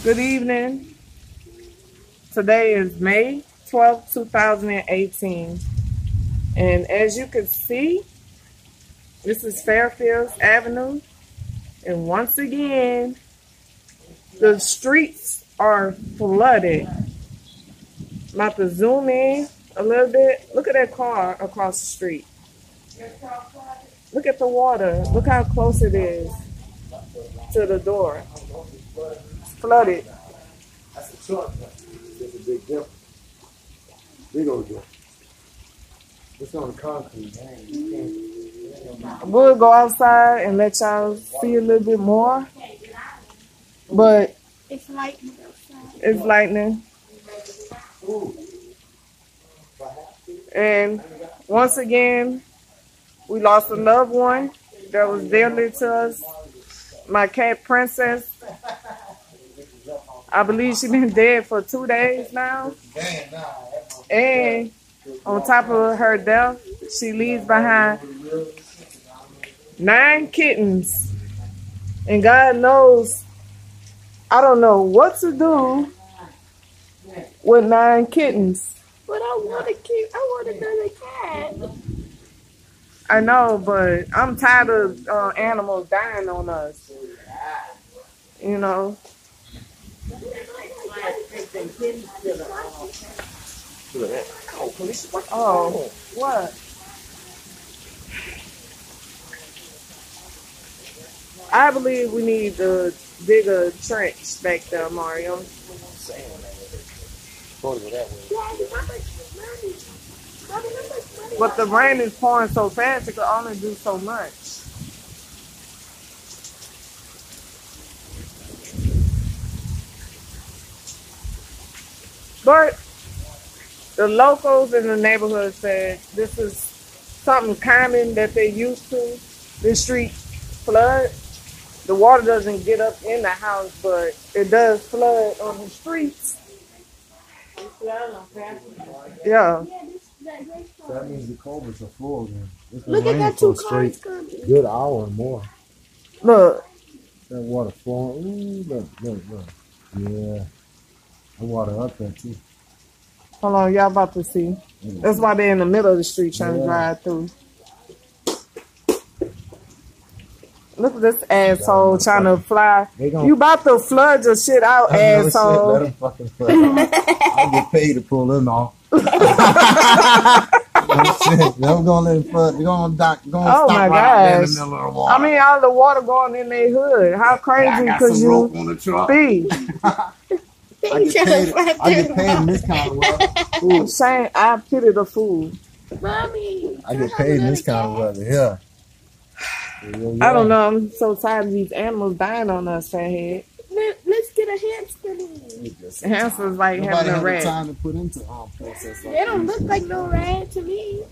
Good evening. Today is May 12th, 2018. And as you can see, this is Fairfields Avenue. And once again, the streets are flooded. I'm about to zoom in a little bit. Look at that car across the street. Look at the water. Look how close it is to the door. It's flooded. That's a truck. It's a big difference. Big old difference. It's on concrete, man. We'll go outside and let y'all see a little bit more. But it's lightning outside. It's lightning. And once again, we lost a loved one that was dearly to us. My cat, Princess. I believe she's been dead for 2 days now. And on top of her death, she leaves behind 9 kittens. And God knows, I don't know what to do with 9 kittens. But I want another cat. I know, but I'm tired of animals dying on us. You know. Oh, what? I believe we need to dig a trench back there, Mario. But the rain is pouring so fast, it can only do so much. But the locals in the neighborhood said this is something common that they used to. The street flood. The water doesn't get up in the house, but it does flood on the streets. Yeah. So that means the culverts are full then. Look at that 2 cars coming. Good hour and more. Look. That water flowing. Ooh, look. Yeah. That water up there too. Hold on, y'all about to see. That's why they're in the middle of the street trying to drive through. Look at this asshole trying to fly. You about to flood your shit out, asshole. Let him fucking flood. I'll get paid to pull him off. Never gonna let him flood. They're gonna stop right there in the middle of the water. I mean, all the water going in their hood. How crazy could you be? I get paid in this kind of weather. I'm saying I pity the fool. Mommy, I get paid in this kind of weather, yeah. I don't know. I'm so tired of these animals dying on us, fathead. Let's get a hamster. Hamsters like having a rat. Time to put into process like they don't look like no rat to me.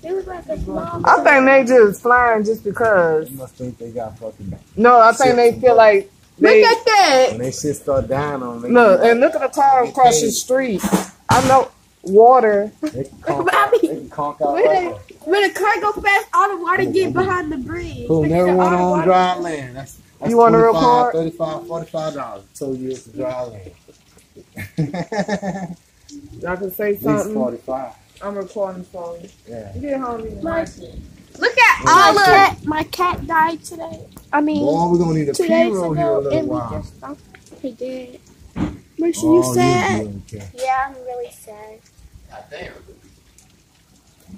They look like a small. I think they just flying just because. You must think they got fucking. No, I think they feel like. Look at that. When they shit start dying on them. Look, and look at the car across the street. I know water. They can conk out when the car go fast, all the water get behind the bridge. Who never went on dry land. That's you want to record? $35, $45. Told you it's dry land. Y'all can say something. At least $45. I'm recording for you. Yeah. You get home and look at all of that. My cat died today. I mean, boy, we're gonna need a 2 days P-roll ago, here a little and while. we just stopped. He did. Makes you sad? Yeah, I'm really sad. God damn.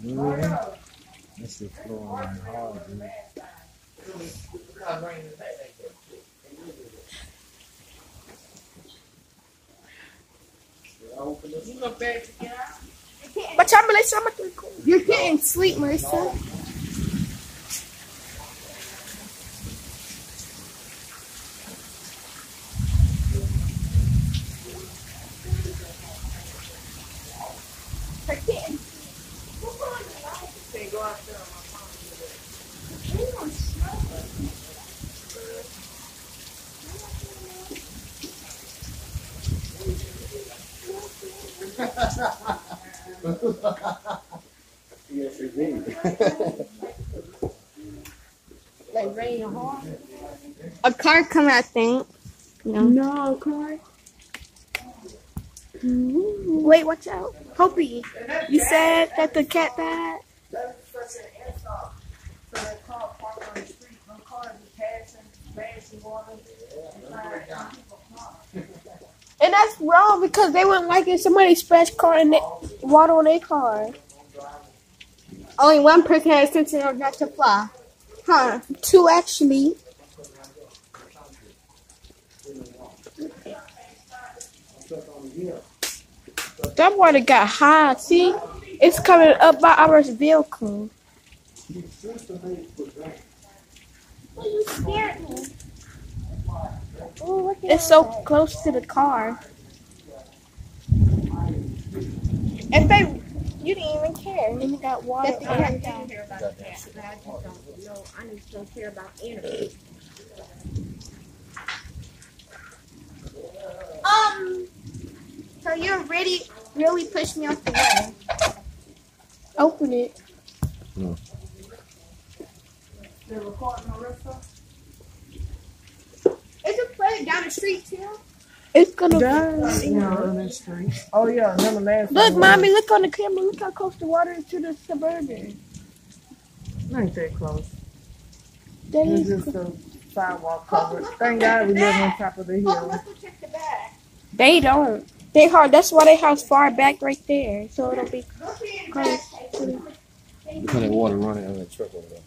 Yeah. This is flowing hard, dude. But you're getting sleep, Marissa. Yes, indeed. Like raining hard. A car coming, I think. No, Corey. Wait, watch out. Hopi, you said that the cat died? And that's wrong because they wouldn't like it. Somebody splashed car and water on their car. Only one person has sense enough not to fly. Huh? Two actually. That water got high. See, it's coming up by our vehicle. You scared me. Ooh, It's so close to the car. If they, you didn't even care. And you got water. I didn't care about the cat, but I just don't know. I just don't care about animals. So you're really push me off the way. Open it. No. They're recording Marissa? Is it playing down the street too? It's gonna be on the street. Oh yeah, remember last time. Look, mommy, look on the camera. Look how close the water is to the Suburban. Ain't that close. That It's is just a sidewalk covered. Thank God we live on top of the hill. They don't. They hard. That's why they house far back right there, so it'll be close. Look how that water running on that truck over there.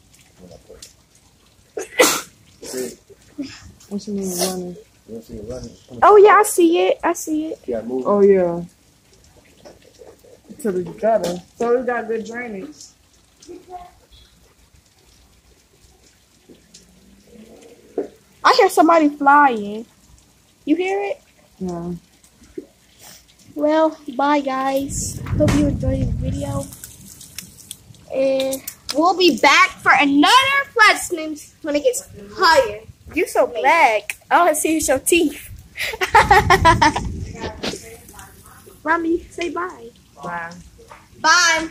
What you mean running? You don't see it running? Oh yeah, I see it. I see it. Yeah, moving. Oh yeah. To the gutter. So we got good drainage. I hear somebody flying. You hear it? Yeah. Well, bye guys. Hope you enjoyed the video. And we'll be back for another flood snims when it gets higher. You so black. I want to see your teeth. Mommy, say bye. Bye. Bye.